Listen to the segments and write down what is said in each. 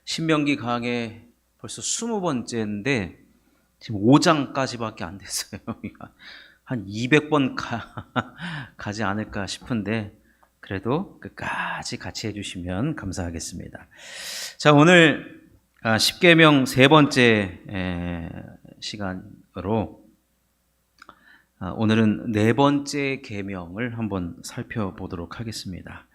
신명기 강의 벌써 20번째인데 지금 5장까지밖에 안 됐어요. 한 200번 가지 않을까 싶은데 그래도 끝까지 같이 해주시면 감사하겠습니다. 자, 오늘 10계명 세 번째 시간으로 오늘은 네 번째 계명을 한번 살펴보도록 하겠습니다.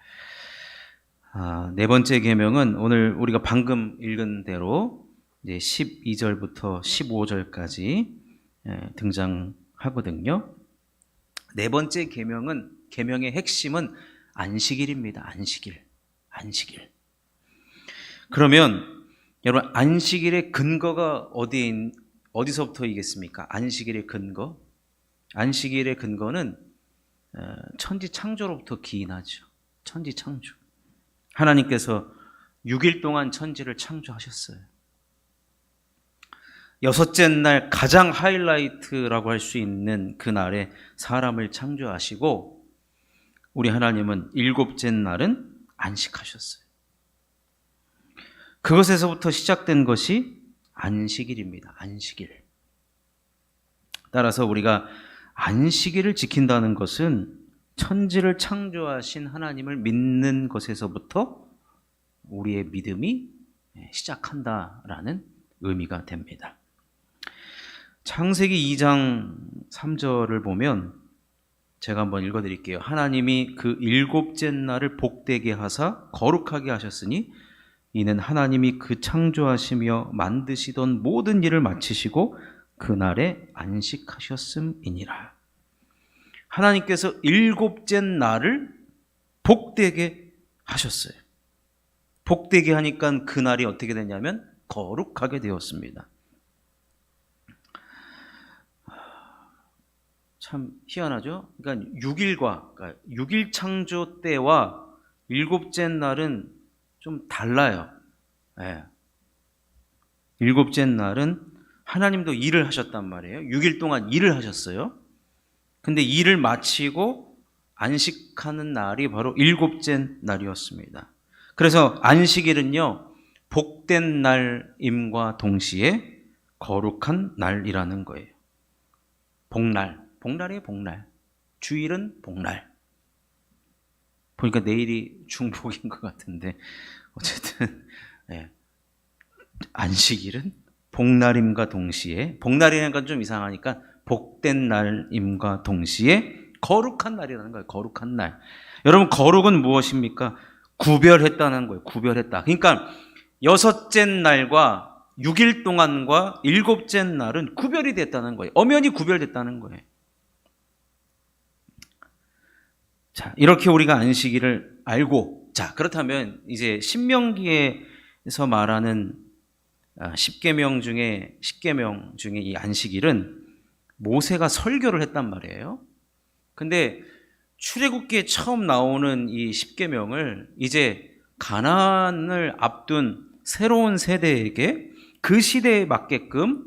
네 번째 계명은 오늘 우리가 방금 읽은 대로 이제 12절부터 15절까지 등장하거든요. 네 번째 계명의 핵심은 안식일입니다. 안식일. 그러면 여러분, 안식일의 근거가 어디서부터이겠습니까? 안식일의 근거? 안식일의 근거는 천지창조로부터 기인하죠. 천지창조. 하나님께서 6일 동안 천지를 창조하셨어요. 여섯째 날 가장 하이라이트라고 할 수 있는 그날에 사람을 창조하시고 우리 하나님은 일곱째 날은 안식하셨어요. 그것에서부터 시작된 것이 안식일입니다. 안식일. 따라서 우리가 안식일을 지킨다는 것은 천지를 창조하신 하나님을 믿는 것에서부터 우리의 믿음이 시작한다라는 의미가 됩니다. 창세기 2장 3절을 보면 제가 한번 읽어드릴게요. 하나님이 그 일곱째 날을 복되게 하사 거룩하게 하셨으니 이는 하나님이 그 창조하시며 만드시던 모든 일을 마치시고 그날에 안식하셨음이니라. 하나님께서 일곱째 날을 복되게 하셨어요. 복되게 하니까 그날이 어떻게 되냐면 거룩하게 되었습니다. 참 희한하죠? 그러니까 6일 창조 때와 일곱째 날은 좀 달라요. 네. 일곱째 날은 하나님도 일을 하셨단 말이에요. 6일 동안 일을 하셨어요. 근데 일을 마치고 안식하는 날이 바로 일곱째 날이었습니다. 그래서 안식일은요, 복된 날임과 동시에 거룩한 날이라는 거예요. 복날이에요, 복날. 주일은 복날. 보니까 내일이 중복인 것 같은데 어쨌든 안식일은 복날임과 동시에, 복날이라는 건 좀 이상하니까 복된 날임과 동시에 거룩한 날이라는 거예요. 거룩한 날. 여러분, 거룩은 무엇입니까? 구별했다는 거예요. 구별했다. 그러니까 여섯째 날과 6일 동안과 일곱째 날은 구별이 됐다는 거예요. 엄연히 구별됐다는 거예요. 자, 이렇게 우리가 안식일을 알고, 자, 그렇다면 이제 신명기에서 말하는 10계명 중에 이 안식일은 모세가 설교를 했단 말이에요. 근데 출애굽기에 처음 나오는 이 10계명을 이제 가나안을 앞둔 새로운 세대에게 그 시대에 맞게끔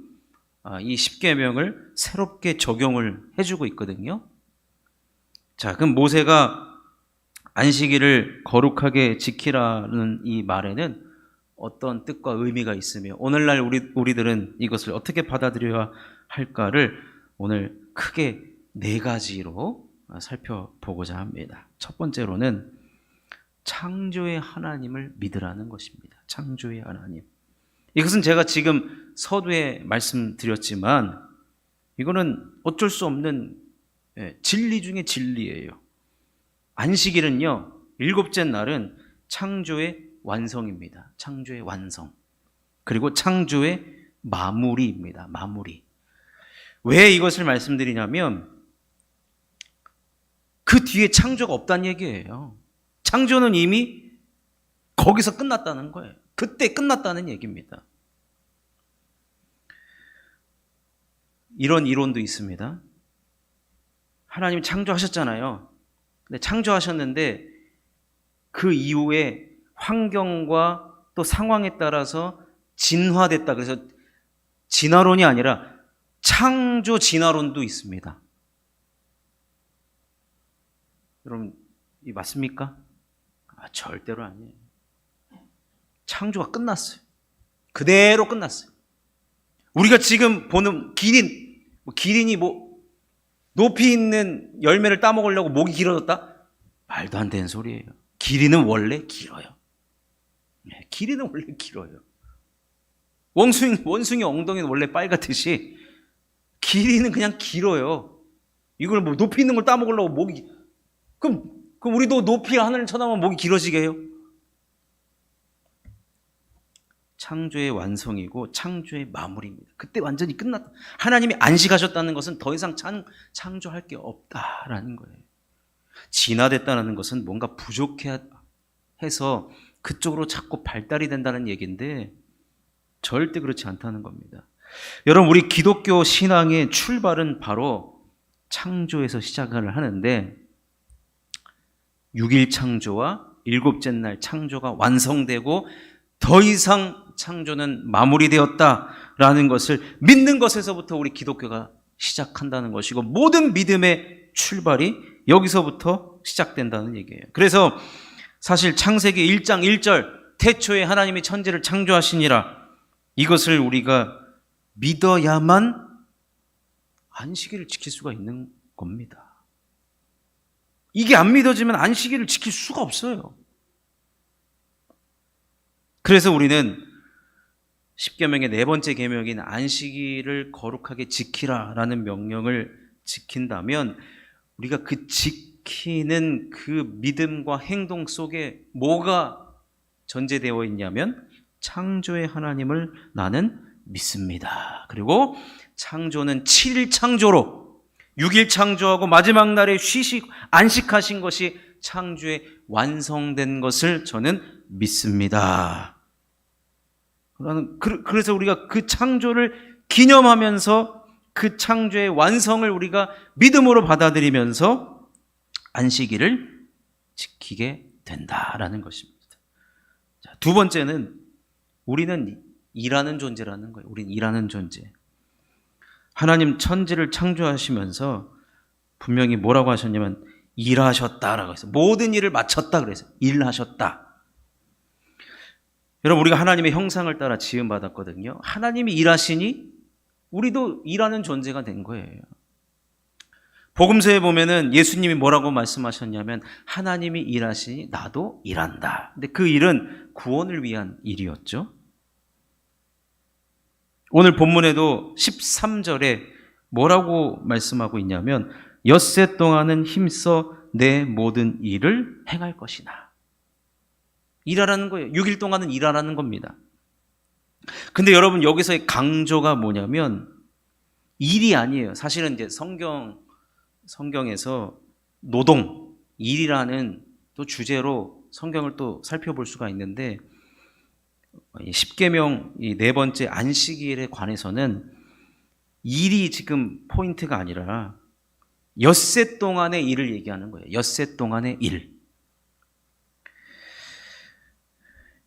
이 10계명을 새롭게 적용을 해주고 있거든요. 자, 그럼 모세가 안식일을 거룩하게 지키라는 이 말에는 어떤 뜻과 의미가 있으며 오늘날 우리들은 이것을 어떻게 받아들여야 할까를 오늘 크게 네 가지로 살펴보고자 합니다. 첫 번째로는 창조의 하나님을 믿으라는 것입니다. 창조의 하나님. 이것은 제가 지금 서두에 말씀드렸지만 이거는 어쩔 수 없는 진리 중에 진리예요. 안식일은요, 일곱째 날은 창조의 완성입니다. 창조의 완성. 그리고 창조의 마무리입니다. 마무리. 왜 이것을 말씀드리냐면 그 뒤에 창조가 없다는 얘기예요. 창조는 이미 거기서 끝났다는 거예요. 그때 끝났다는 얘기입니다. 이런 이론도 있습니다. 하나님 창조하셨잖아요. 근데 창조하셨는데 그 이후에 환경과 또 상황에 따라서 진화됐다. 그래서 진화론이 아니라 창조 진화론도 있습니다. 여러분, 이 맞습니까? 절대로 아니에요. 창조가 끝났어요. 그대로 끝났어요. 우리가 지금 보는 기린이 높이 있는 열매를 따먹으려고 목이 길어졌다? 말도 안 되는 소리예요. 기린은 원래 길어요. 기린은 원래 길어요. 원숭이 엉덩이는 원래 빨갛듯이 기린은 그냥 길어요. 이걸 높이 있는 걸 따먹으려고 목이, 그럼 우리도 높이 하늘을 쳐다보면 목이 길어지게 해요? 창조의 완성이고 창조의 마무리입니다. 그때 완전히 끝났다. 하나님이 안식하셨다는 것은 더 이상 창조할 게 없다라는 거예요. 진화됐다는 것은 뭔가 부족해서 그쪽으로 자꾸 발달이 된다는 얘기인데 절대 그렇지 않다는 겁니다. 여러분, 우리 기독교 신앙의 출발은 바로 창조에서 시작을 하는데 6일 창조와 일곱째 날 창조가 완성되고 더 이상 창조는 마무리되었다라는 것을 믿는 것에서부터 우리 기독교가 시작한다는 것이고 모든 믿음의 출발이 여기서부터 시작된다는 얘기예요. 그래서 사실 창세기 1장 1절 태초에 하나님이 천지를 창조하시니라, 이것을 우리가 믿어야만 안식일을 지킬 수가 있는 겁니다. 이게 안 믿어지면 안식일을 지킬 수가 없어요. 그래서 우리는 십계명의 네 번째 계명인 안식일을 거룩하게 지키라라는 명령을 지킨다면 우리가 그 지키는 그 믿음과 행동 속에 뭐가 전제되어 있냐면 창조의 하나님을 나는 믿습니다. 그리고 창조는 7일 창조로 6일 창조하고 마지막 날에 안식하신 것이 창조의 완성된 것을 저는 믿습니다. 그래서 우리가 그 창조를 기념하면서 그 창조의 완성을 우리가 믿음으로 받아들이면서 안식일을 지키게 된다라는 것입니다. 자, 두 번째는 우리는 일하는 존재라는 거예요. 우리는 일하는 존재. 하나님 천지를 창조하시면서 분명히 뭐라고 하셨냐면 일하셨다라고 해서 모든 일을 마쳤다 그래서 일하셨다. 여러분, 우리가 하나님의 형상을 따라 지음받았거든요. 하나님이 일하시니 우리도 일하는 존재가 된 거예요. 복음서에 보면은 예수님이 뭐라고 말씀하셨냐면 하나님이 일하시니 나도 일한다. 근데 그 일은 구원을 위한 일이었죠. 오늘 본문에도 13절에 뭐라고 말씀하고 있냐면 엿새 동안은 힘써 내 모든 일을 행할 것이나. 일하라는 거예요. 6일 동안은 일하라는 겁니다. 근데 여러분, 여기서의 강조가 뭐냐면 일이 아니에요. 사실은 이제 성경에서 노동, 일이라는 또 주제로 성경을 또 살펴볼 수가 있는데 십계명 이 네 번째 안식일에 관해서는 일이 지금 포인트가 아니라 엿새 동안의 일을 얘기하는 거예요. 엿새 동안의 일.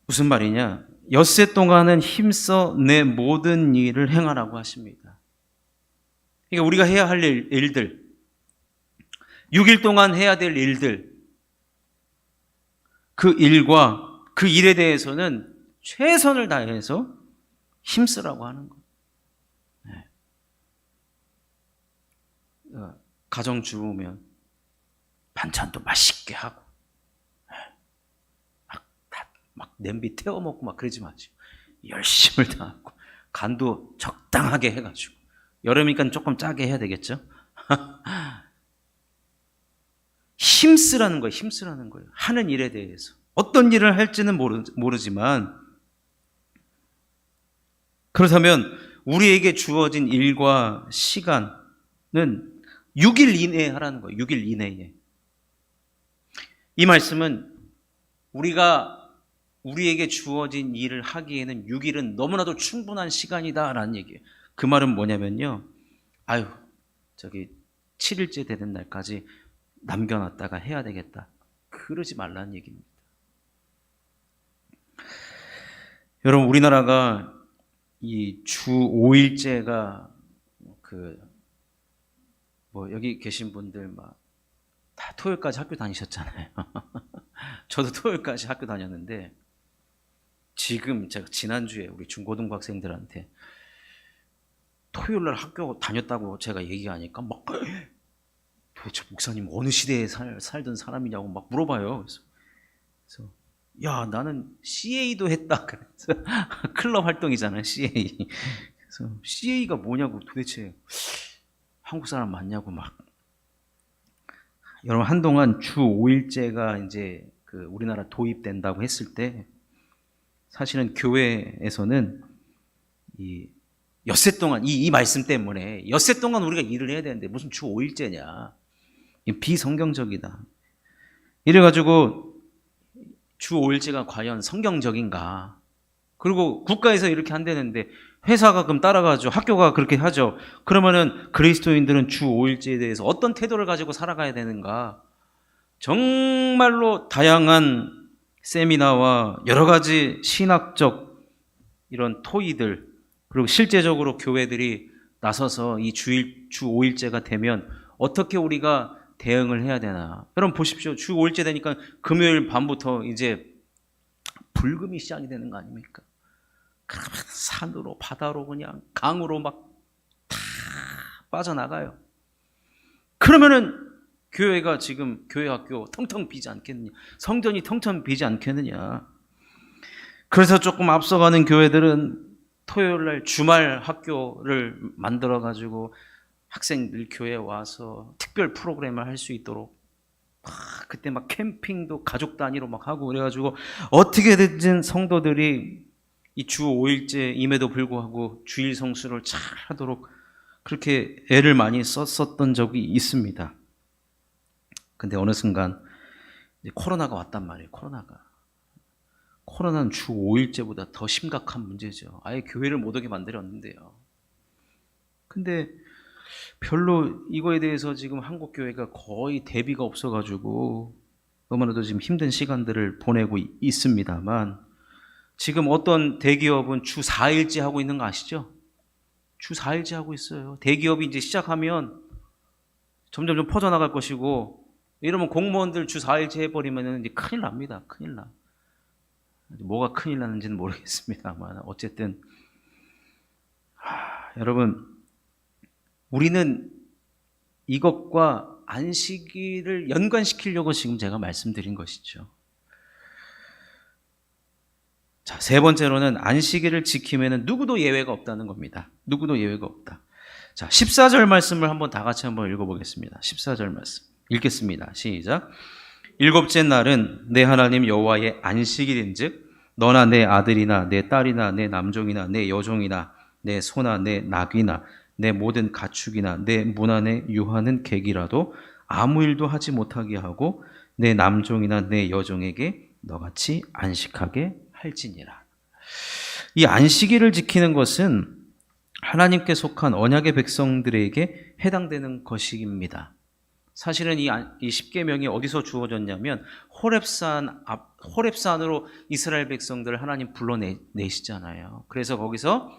무슨 말이냐? 엿새 동안은 힘써 내 모든 일을 행하라고 하십니다. 그러니까 우리가 해야 할 일들, 6일 동안 해야 될 일들, 그 일과 그 일에 대해서는 최선을 다해서 힘쓰라고 하는 거예요. 가정주부면 반찬도 맛있게 하고 막 냄비 태워 먹고 막 그러지 마시고 열심을 다하고 간도 적당하게 해가지고 여름이니까 조금 짜게 해야 되겠죠. 힘쓰라는 거예요. 힘쓰라는 거예요. 하는 일에 대해서 어떤 일을 할지는 모르지만 그렇다면 우리에게 주어진 일과 시간은 6일 이내에 하라는 거예요. 6일 이내에. 이 말씀은 우리에게 주어진 일을 하기에는 6일은 너무나도 충분한 시간이다라는 얘기예요. 그 말은 뭐냐면요. 7일째 되는 날까지 남겨놨다가 해야 되겠다. 그러지 말라는 얘기입니다. 여러분, 우리나라가 이 주 5일제가 여기 계신 분들 다 토요일까지 학교 다니셨잖아요. 저도 토요일까지 학교 다녔는데 지금 제가 지난주에 우리 중고등부 학생들한테 토요일날 학교 다녔다고 제가 얘기하니까 막 도대체 목사님 어느 시대에 살던 사람이냐고 막 물어봐요. 그래서 야, 나는 CA도 했다. 그래서 클럽 활동이잖아요, CA. 그래서 CA가 뭐냐고 도대체 한국 사람 맞냐고 막. 여러분, 한동안 주 5일제가 이제 그 우리나라 도입된다고 했을 때 사실은 교회에서는 이 엿새 동안 이 말씀 때문에 엿새 동안 우리가 일을 해야 되는데 무슨 주 5일제냐. 비성경적이다. 이래가지고 주 5일제가 과연 성경적인가. 그리고 국가에서 이렇게 한다는데 회사가 그럼 따라가죠. 학교가 그렇게 하죠. 그러면은 그리스도인들은 주 5일제에 대해서 어떤 태도를 가지고 살아가야 되는가. 정말로 다양한 세미나와 여러 가지 신학적 이런 토의들, 그리고 실제적으로 교회들이 나서서 이 주 5일제가 되면 어떻게 우리가 대응을 해야 되나. 여러분 보십시오. 주 5일제 되니까 금요일 밤부터 이제 불금이 시작이 되는 거 아닙니까? 산으로 바다로 그냥 강으로 막 다 빠져나가요. 그러면은 교회가 지금 교회 학교 텅텅 비지 않겠느냐. 성전이 텅텅 비지 않겠느냐. 그래서 조금 앞서가는 교회들은 토요일날 주말 학교를 만들어가지고 학생들 교회에 와서 특별 프로그램을 할 수 있도록 그때 막 캠핑도 가족 단위로 막 하고 그래가지고 어떻게든 성도들이 이 주 5일제임에도 불구하고 주일 성수를 잘 하도록 그렇게 애를 많이 썼었던 적이 있습니다. 근데 어느 순간 이제 코로나가 왔단 말이에요. 코로나는 주 5일제보다 더 심각한 문제죠. 아예 교회를 못 오게 만들었는데요. 근데 별로 이거에 대해서 지금 한국 교회가 거의 대비가 없어가지고 너무나도 지금 힘든 시간들을 보내고 있습니다만, 지금 어떤 대기업은 주 4일제 하고 있는 거 아시죠? 주 4일제 하고 있어요. 대기업이 이제 시작하면 점점 좀 퍼져나갈 것이고, 이러면 공무원들 주 4일제 해버리면 이제 큰일 납니다. 큰일 나. 뭐가 큰일 나는지는 모르겠습니다만 어쨌든 여러분, 우리는 이것과 안식일을 연관시키려고 지금 제가 말씀드린 것이죠. 자, 세 번째로는 안식일을 지키면 누구도 예외가 없다는 겁니다. 누구도 예외가 없다. 자, 14절 말씀을 한번 다 같이 한번 읽어보겠습니다. 14절 말씀 읽겠습니다. 시작. 일곱째 날은 내 하나님 여호와의 안식일인즉 너나 내 아들이나 내 딸이나 내 남종이나 내 여종이나 내 소나 내 낙이나 내 모든 가축이나 내 문 안에 유하는 객이라도 아무 일도 하지 못하게 하고 내 남종이나 내 여종에게 너같이 안식하게 할지니라. 이 안식일을 지키는 것은 하나님께 속한 언약의 백성들에게 해당되는 것입니다. 사실은 이 십계명이 어디서 주어졌냐면 호렙산으로 이스라엘 백성들을 하나님 불러내시잖아요. 그래서 거기서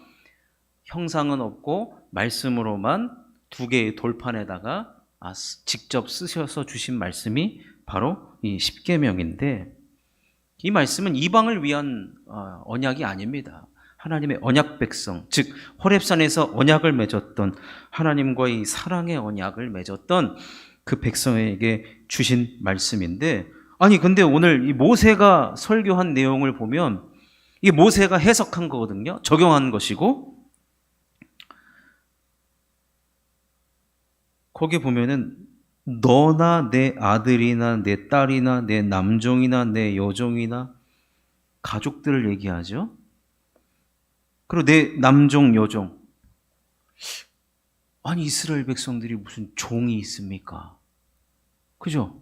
형상은 없고 말씀으로만 두 개의 돌판에다가 직접 쓰셔서 주신 말씀이 바로 이 십계명인데, 이 말씀은 이방을 위한 언약이 아닙니다. 하나님의 언약 백성, 즉 호렙산에서 언약을 맺었던 하나님과의 사랑의 언약을 맺었던 그 백성에게 주신 말씀인데, 아니 근데 오늘 이 모세가 설교한 내용을 보면 이 모세가 해석한 거거든요. 적용한 것이고, 거기 보면은 너나 내 아들이나 내 딸이나 내 남종이나 내 여종이나 가족들을 얘기하죠. 그리고 내 남종 여종. 아니 이스라엘 백성들이 무슨 종이 있습니까? 그죠?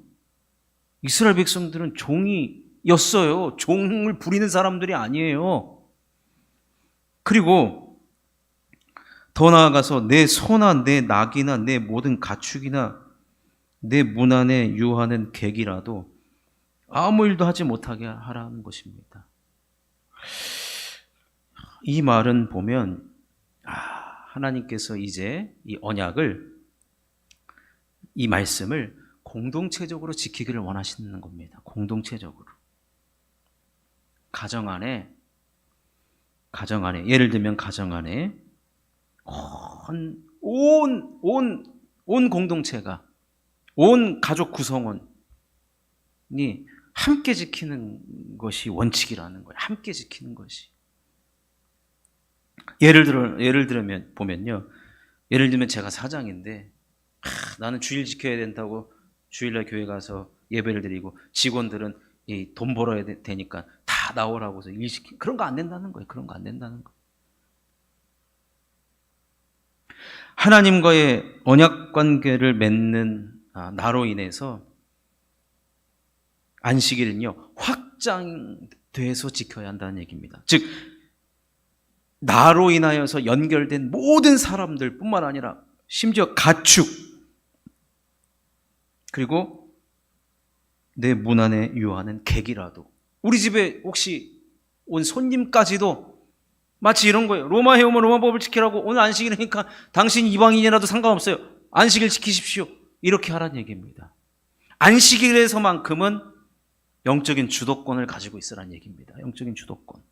이스라엘 백성들은 종이었어요. 종을 부리는 사람들이 아니에요. 그리고 더 나아가서 내 소나 내 낙이나 내 모든 가축이나 내 문 안에 유하는 객이라도 아무 일도 하지 못하게 하라는 것입니다. 이 말은 보면 하나님께서 이제 이 언약을, 이 말씀을 공동체적으로 지키기를 원하시는 겁니다. 공동체적으로. 가정 안에 가정 안에, 예를 들면 가정 안에 온 공동체가, 온 가족 구성원이 함께 지키는 것이 원칙이라는 거예요. 함께 지키는 것이. 예를 들면 보면요. 예를 들면 제가 사장인데 나는 주일 지켜야 된다고 주일날 교회 가서 예배를 드리고 직원들은 돈 벌어야 되니까 다 나오라고 해서 일 시키고, 그런 거 안 된다는 거예요. 그런 거 안 된다는 거예요. 하나님과의 언약 관계를 맺는 나로 인해서 안식일은요, 확장돼서 지켜야 한다는 얘기입니다. 즉, 나로 인하여서 연결된 모든 사람들 뿐만 아니라 심지어 가축, 그리고 내 문 안에 유하는 객이라도, 우리 집에 혹시 온 손님까지도 마치 이런 거예요. 로마 해오면 로마법을 지키라고, 오늘 안식일이니까 당신 이방인이라도 상관없어요. 안식일 지키십시오. 이렇게 하라는 얘기입니다. 안식일에서만큼은 영적인 주도권을 가지고 있으라는 얘기입니다. 영적인 주도권.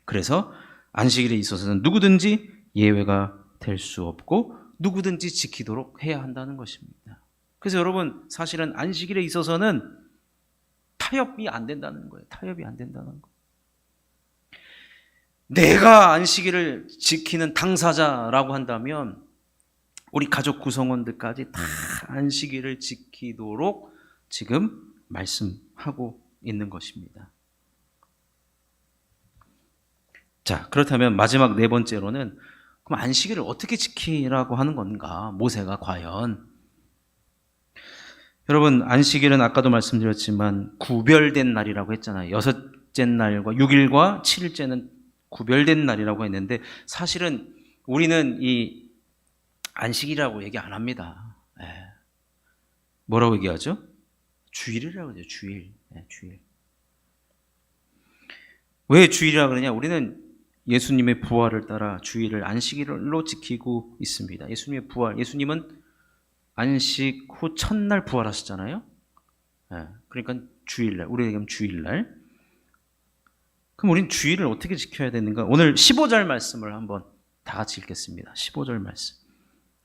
그래서 안식일에 있어서는 누구든지 예외가 될 수 없고 누구든지 지키도록 해야 한다는 것입니다. 그래서 여러분, 사실은 안식일에 있어서는 타협이 안 된다는 거예요. 타협이 안 된다는 거. 내가 안식일을 지키는 당사자라고 한다면 우리 가족 구성원들까지 다 안식일을 지키도록 지금 말씀하고 있는 것입니다. 자, 그렇다면 마지막 네 번째로는, 그럼 안식일을 어떻게 지키라고 하는 건가? 모세가 과연. 여러분, 안식일은 아까도 말씀드렸지만 구별된 날이라고 했잖아요. 여섯째 날과 6일과 7일째는 구별된 날이라고 했는데, 사실은 우리는 이 안식이라고 얘기 안 합니다. 뭐라고 얘기하죠? 주일이라고 하죠. 주일. 주일. 왜 주일이라고 그러냐? 우리는 예수님의 부활을 따라 주일을 안식일로 지키고 있습니다. 예수님의 부활, 예수님은 안식 후 첫날 부활하셨잖아요. 그러니까 주일날, 우리에게 하면 주일날. 그럼 우리는 주일을 어떻게 지켜야 되는가? 오늘 15절 말씀을 한번 다 같이 읽겠습니다. 15절 말씀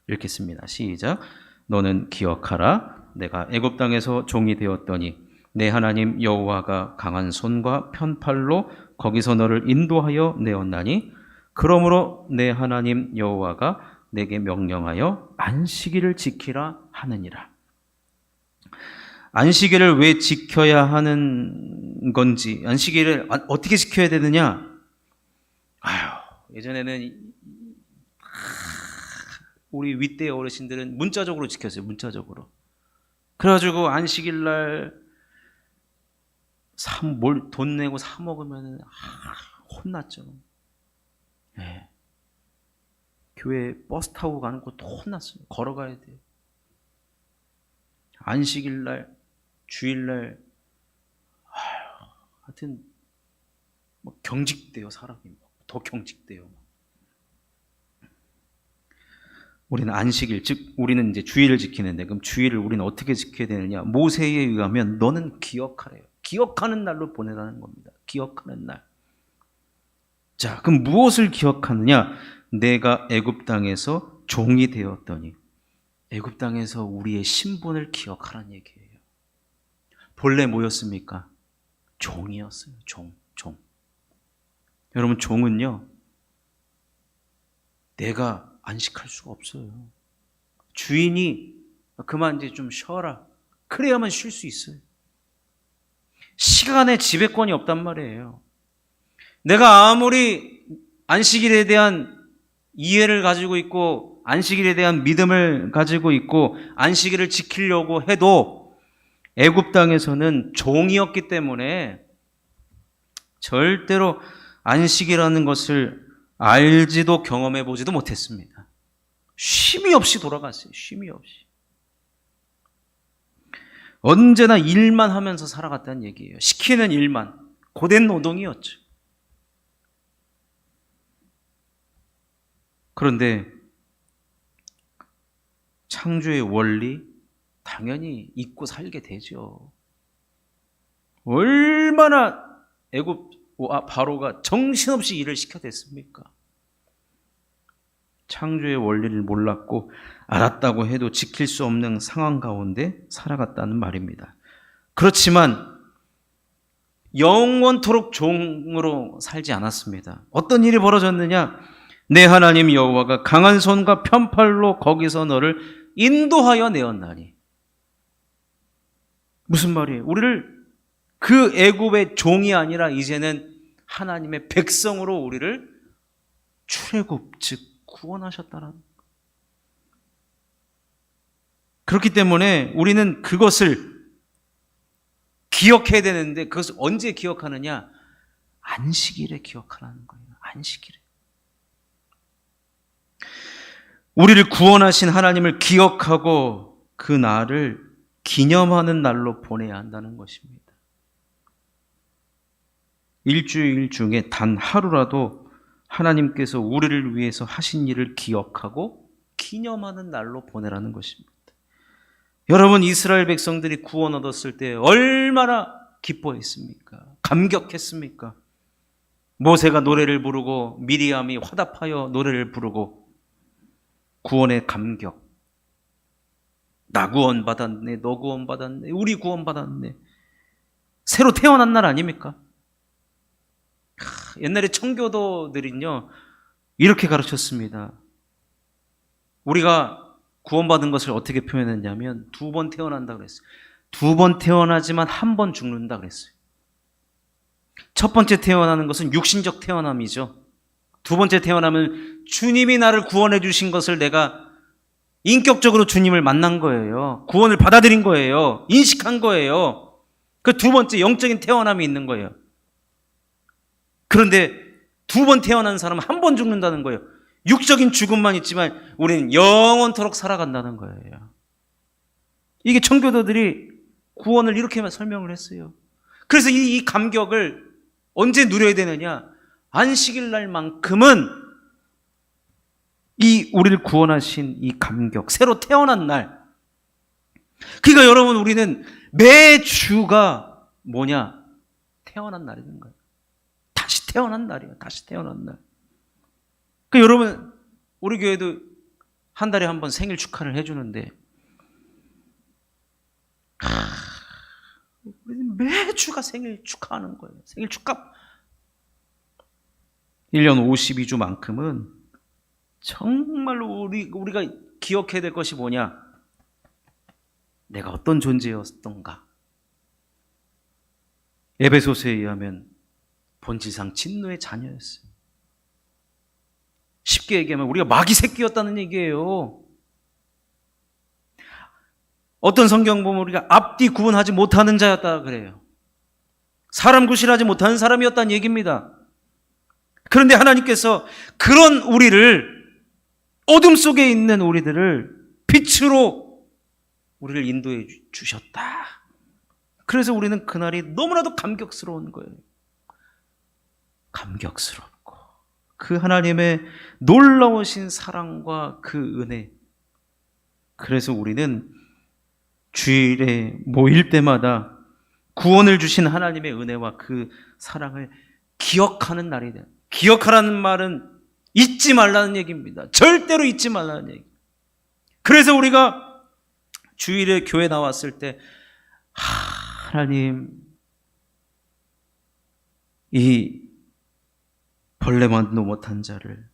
읽겠습니다. 시작. 너는 기억하라. 내가 애굽 땅에서 종이 되었더니 내 하나님 여호와가 강한 손과 편팔로 거기서 너를 인도하여 내었나니, 그러므로 내 하나님 여호와가 내게 명령하여 안식일을 지키라 하느니라. 안식일을 왜 지켜야 하는 건지, 안식일을 어떻게 지켜야 되느냐? 예전에는 우리 윗대 어르신들은 문자적으로 지켰어요. 문자적으로. 그래가지고 안식일 날 돈 내고 사 먹으면 혼났죠. 교회 버스 타고 가는 것도 혼났어요. 걸어가야 돼요. 안식일 날, 주일 날, 하여튼 경직돼요. 사람이 더 경직돼요. 우리는 안식일, 즉 우리는 이제 주일을 지키는데, 그럼 주일을 우리는 어떻게 지켜야 되느냐? 모세에 의하면 너는 기억하래요. 기억하는 날로 보내라는 겁니다. 기억하는 날. 자, 그럼 무엇을 기억하느냐? 내가 애굽 땅에서 종이 되었더니, 애굽 땅에서 우리의 신분을 기억하라는 얘기예요. 본래 뭐였습니까? 종이었어요. 종. 여러분, 종은요, 내가 안식할 수가 없어요. 주인이 그만 이제 좀 쉬어라, 그래야만 쉴 수 있어요. 시간에 지배권이 없단 말이에요. 내가 아무리 안식일에 대한 이해를 가지고 있고 안식일에 대한 믿음을 가지고 있고 안식일을 지키려고 해도 애굽 땅에서는 종이었기 때문에 절대로 안식이라는 것을 알지도 경험해 보지도 못했습니다. 쉼이 없이 돌아갔어요. 쉼이 없이. 언제나 일만 하면서 살아갔다는 얘기예요. 시키는 일만. 고된 노동이었죠. 그런데 창조의 원리 당연히 잊고 살게 되죠. 얼마나 애굽 바로가 정신없이 일을 시켜댔습니까? 창조의 원리를 몰랐고 알았다고 해도 지킬 수 없는 상황 가운데 살아갔다는 말입니다. 그렇지만 영원토록 종으로 살지 않았습니다. 어떤 일이 벌어졌느냐? 내 하나님 여호와가 강한 손과 편팔로 거기서 너를 인도하여 내었나니. 무슨 말이에요? 우리를 그 애굽의 종이 아니라 이제는 하나님의 백성으로 우리를 출애굽, 즉 구원하셨다라는 거예요. 그렇기 때문에 우리는 그것을 기억해야 되는데 그것을 언제 기억하느냐? 안식일에 기억하라는 거예요. 안식일에. 우리를 구원하신 하나님을 기억하고 그 날을 기념하는 날로 보내야 한다는 것입니다. 일주일 중에 단 하루라도 하나님께서 우리를 위해서 하신 일을 기억하고 기념하는 날로 보내라는 것입니다. 여러분, 이스라엘 백성들이 구원 얻었을 때 얼마나 기뻐했습니까? 감격했습니까? 모세가 노래를 부르고 미리암이 화답하여 노래를 부르고 구원의 감격. 나 구원 받았네, 너 구원 받았네, 우리 구원 받았네. 새로 태어난 날 아닙니까? 옛날에 청교도들은요 이렇게 가르쳤습니다. 우리가 구원받은 것을 어떻게 표현했냐면 2번 태어난다 그랬어요. 2번 태어나지만 1번 죽는다 그랬어요. 첫 번째 태어나는 것은 육신적 태어남이죠. 두 번째 태어나면 주님이 나를 구원해 주신 것을 내가 인격적으로 주님을 만난 거예요. 구원을 받아들인 거예요. 인식한 거예요. 그 두 번째 영적인 태어남이 있는 거예요. 그런데 2번 태어난 사람은 1번 죽는다는 거예요. 육적인 죽음만 있지만 우리는 영원토록 살아간다는 거예요. 이게 청교도들이 구원을 이렇게 설명을 했어요. 그래서 이 감격을 언제 누려야 되느냐? 안식일 날만큼은 이 우리를 구원하신 이 감격, 새로 태어난 날. 그러니까 여러분, 우리는 매주가 뭐냐? 태어난 날인 거예요. 다시 태어난 날이에요. 다시 태어난 날. 그러니까 여러분, 우리 교회도 한 달에 한 번 생일 축하를 해주는데 우리는 매주가 생일 축하하는 거예요. 생일 축하. 1년 52주만큼은 정말로 우리가 기억해야 될 것이 뭐냐? 내가 어떤 존재였던가. 에베소서에 의하면 본질상 진노의 자녀였어요. 쉽게 얘기하면 우리가 마귀 새끼였다는 얘기예요. 어떤 성경 보면 우리가 앞뒤 구분하지 못하는 자였다 그래요. 사람 구실하지 못하는 사람이었다는 얘기입니다. 그런데 하나님께서 그런 우리를, 어둠 속에 있는 우리들을 빛으로 우리를 인도해 주셨다. 그래서 우리는 그날이 너무나도 감격스러운 거예요. 감격스럽고 그 하나님의 놀라우신 사랑과 그 은혜. 그래서 우리는 주일에 모일 때마다 구원을 주신 하나님의 은혜와 그 사랑을 기억하는 날이 돼요. 기억하라는 말은 잊지 말라는 얘기입니다. 절대로 잊지 말라는 얘기. 그래서 우리가 주일에 교회 나왔을 때 하나님, 이 벌레만도 못한 자를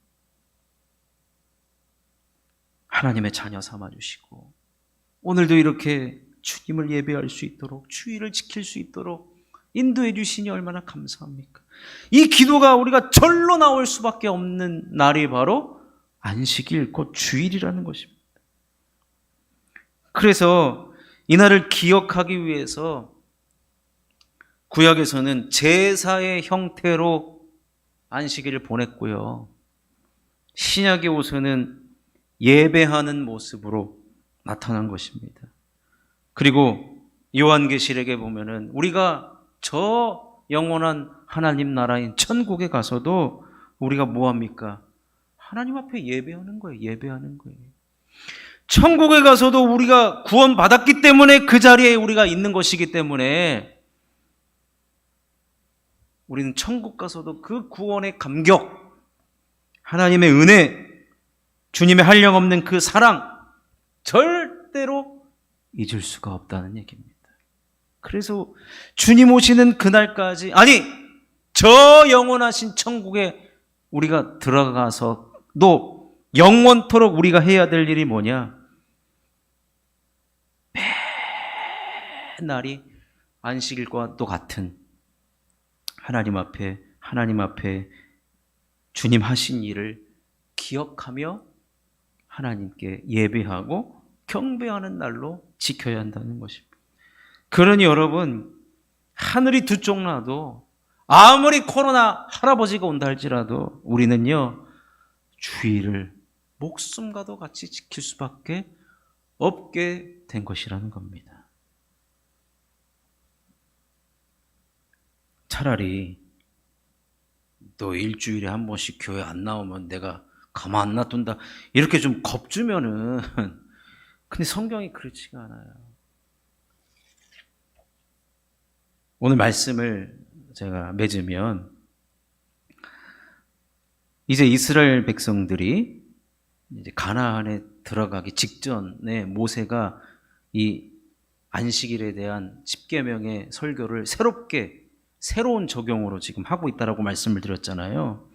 하나님의 자녀 삼아주시고 오늘도 이렇게 주님을 예배할 수 있도록, 주일을 지킬 수 있도록 인도해 주시니 얼마나 감사합니까? 이 기도가 우리가 절로 나올 수밖에 없는 날이 바로 안식일, 곧 주일이라는 것입니다. 그래서 이 날을 기억하기 위해서 구약에서는 제사의 형태로 안식일을 보냈고요. 신약에 오서는 예배하는 모습으로 나타난 것입니다. 그리고 요한계시록에 보면은 우리가 저 영원한 하나님 나라인 천국에 가서도 우리가 뭐합니까? 하나님 앞에 예배하는 거예요. 예배하는 거예요. 천국에 가서도 우리가 구원받았기 때문에 그 자리에 우리가 있는 것이기 때문에 우리는 천국 가서도 그 구원의 감격, 하나님의 은혜, 주님의 한량없는 그 사랑 절대로 잊을 수가 없다는 얘기입니다. 그래서 주님 오시는 그날까지, 아니 저 영원하신 천국에 우리가 들어가서도 영원토록 우리가 해야 될 일이 뭐냐? 매날이 안식일과도 같은 하나님 앞에 주님 하신 일을 기억하며 하나님께 예배하고 경배하는 날로 지켜야 한다는 것입니다. 그러니 여러분, 하늘이 두 쪽 나도 아무리 코로나 할아버지가 온다 할지라도 우리는요, 주의를 목숨과도 같이 지킬 수밖에 없게 된 것이라는 겁니다. 차라리 너 일주일에 한 번씩 교회 안 나오면 내가 가만 안 놔둔다 이렇게 좀 겁주면은, 근데 성경이 그렇지가 않아요. 오늘 말씀을 제가 맺으면, 이제 이스라엘 백성들이 이제 가나안에 들어가기 직전에 모세가 이 안식일에 대한 10계명의 설교를 새로운 적용으로 지금 하고 있다라고 말씀을 드렸잖아요.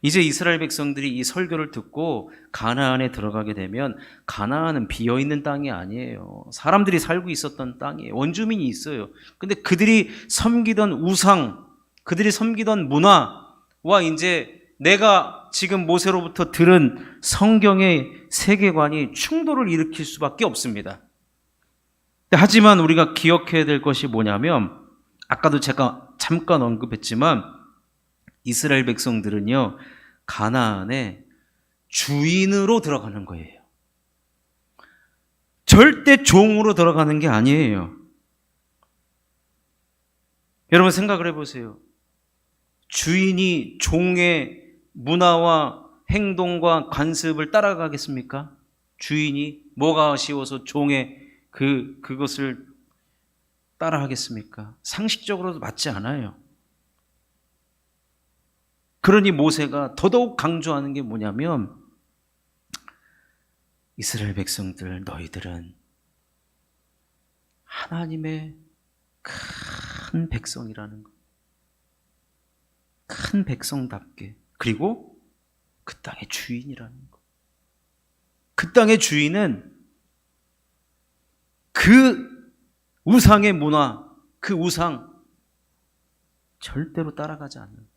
이제 이스라엘 백성들이 이 설교를 듣고 가나안에 들어가게 되면, 가나안은 비어있는 땅이 아니에요. 사람들이 살고 있었던 땅이에요. 원주민이 있어요. 근데 그들이 섬기던 우상, 그들이 섬기던 문화와 이제 내가 지금 모세로부터 들은 성경의 세계관이 충돌을 일으킬 수밖에 없습니다. 하지만 우리가 기억해야 될 것이 뭐냐면, 아까도 제가 잠깐 언급했지만 이스라엘 백성들은요, 가나안에 주인으로 들어가는 거예요. 절대 종으로 들어가는 게 아니에요. 여러분 생각을 해보세요. 주인이 종의 문화와 행동과 관습을 따라가겠습니까? 주인이 뭐가 아쉬워서 종의 그것을 따라하겠습니까? 상식적으로도 맞지 않아요. 그러니 모세가 더더욱 강조하는 게 뭐냐면, 이스라엘 백성들, 너희들은 하나님의 큰 백성이라는 것. 큰 백성답게, 그리고 그 땅의 주인이라는 것. 그 땅의 주인은 그 우상의 문화, 그 우상 절대로 따라가지 않는다.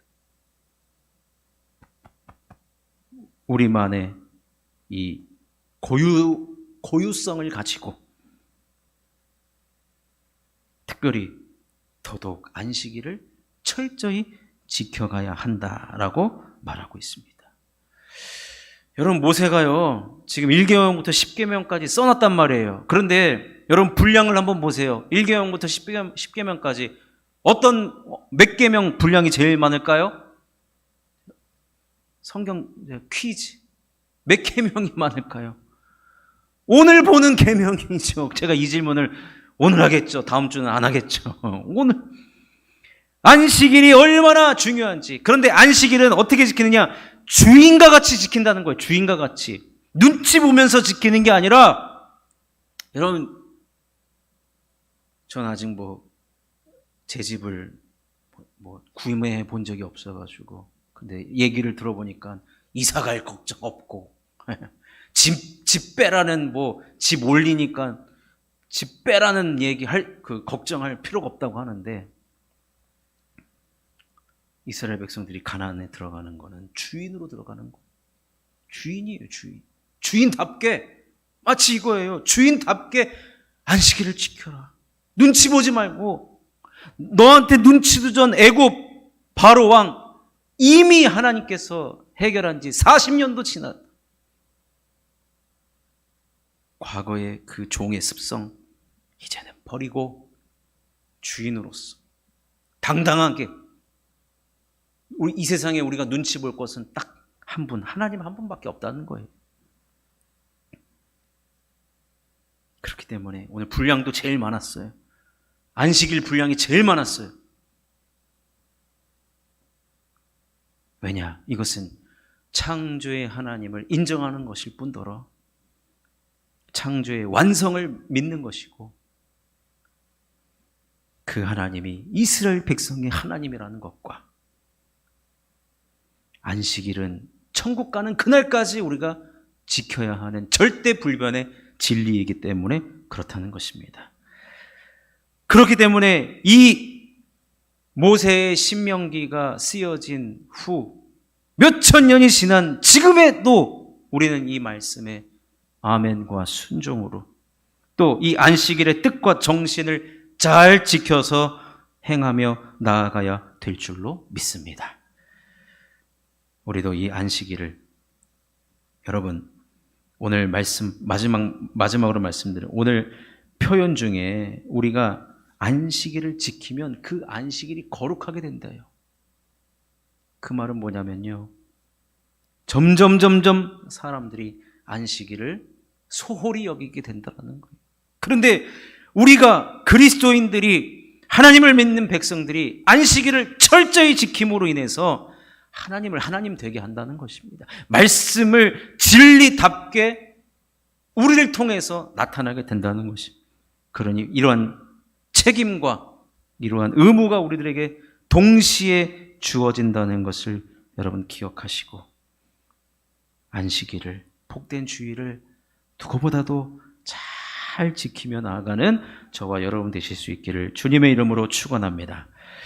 우리만의 이 고유성을 가지고 특별히 더더욱 안식일을 철저히 지켜가야 한다라고 말하고 있습니다. 여러분, 모세가요 지금 1계명부터 10계명까지 써놨단 말이에요. 그런데 여러분 분량을 한번 보세요. 1계명부터 10계명까지 몇 계명 분량이 제일 많을까요? 성경 퀴즈. 몇 계명이 많을까요? 오늘 보는 계명이죠. 제가 이 질문을 오늘 하겠죠. 다음 주는 안 하겠죠. 오늘 안식일이 얼마나 중요한지. 그런데 안식일은 어떻게 지키느냐? 주인과 같이 지킨다는 거예요. 주인과 같이. 눈치 보면서 지키는 게 아니라, 여러분, 전 아직 제 집을 구매해 본 적이 없어가지고, 근데 얘기를 들어보니까 이사 갈 걱정 없고, 집 빼라는 집 올리니까 집 빼라는 걱정할 필요가 없다고 하는데, 이스라엘 백성들이 가나안에 들어가는 거는 주인으로 들어가는 거. 주인이에요, 주인. 주인답게, 마치 이거예요. 주인답게 안식일을 지켜라. 눈치 보지 말고, 너한테 눈치도 전 애굽 바로 왕 이미 하나님께서 해결한 지 40년도 지났다. 과거의 그 종의 습성 이제는 버리고 주인으로서 당당하게, 이 세상에 우리가 눈치 볼 것은 딱 한 분, 하나님 한 분밖에 없다는 거예요. 그렇기 때문에 오늘 분량도 제일 많았어요. 안식일 분량이 제일 많았어요. 왜냐? 이것은 창조의 하나님을 인정하는 것일 뿐더러 창조의 완성을 믿는 것이고 그 하나님이 이스라엘 백성의 하나님이라는 것과 안식일은 천국 가는 그날까지 우리가 지켜야 하는 절대 불변의 진리이기 때문에 그렇다는 것입니다. 그렇기 때문에 이 모세의 신명기가 쓰여진 후 몇천 년이 지난 지금에도 우리는 이 말씀에 아멘과 순종으로 또 이 안식일의 뜻과 정신을 잘 지켜서 행하며 나아가야 될 줄로 믿습니다. 우리도 이 안식일을 여러분 오늘 말씀 마지막으로 말씀드린 오늘 표현 중에 우리가 안식일을 지키면 그 안식일이 거룩하게 된다요. 그 말은 뭐냐면요. 점점 사람들이 안식일을 소홀히 여기게 된다는 거예요. 그런데 우리가 그리스도인들이 하나님을 믿는 백성들이 안식일을 철저히 지킴으로 인해서 하나님을 하나님 되게 한다는 것입니다. 말씀을 진리답게 우리를 통해서 나타나게 된다는 것입니다. 그러니 이러한 책임과 이러한 의무가 우리들에게 동시에 주어진다는 것을 여러분 기억하시고 안식일을 복된 주일을 누구보다도 잘 지키며 나아가는 저와 여러분 되실 수 있기를 주님의 이름으로 축원합니다.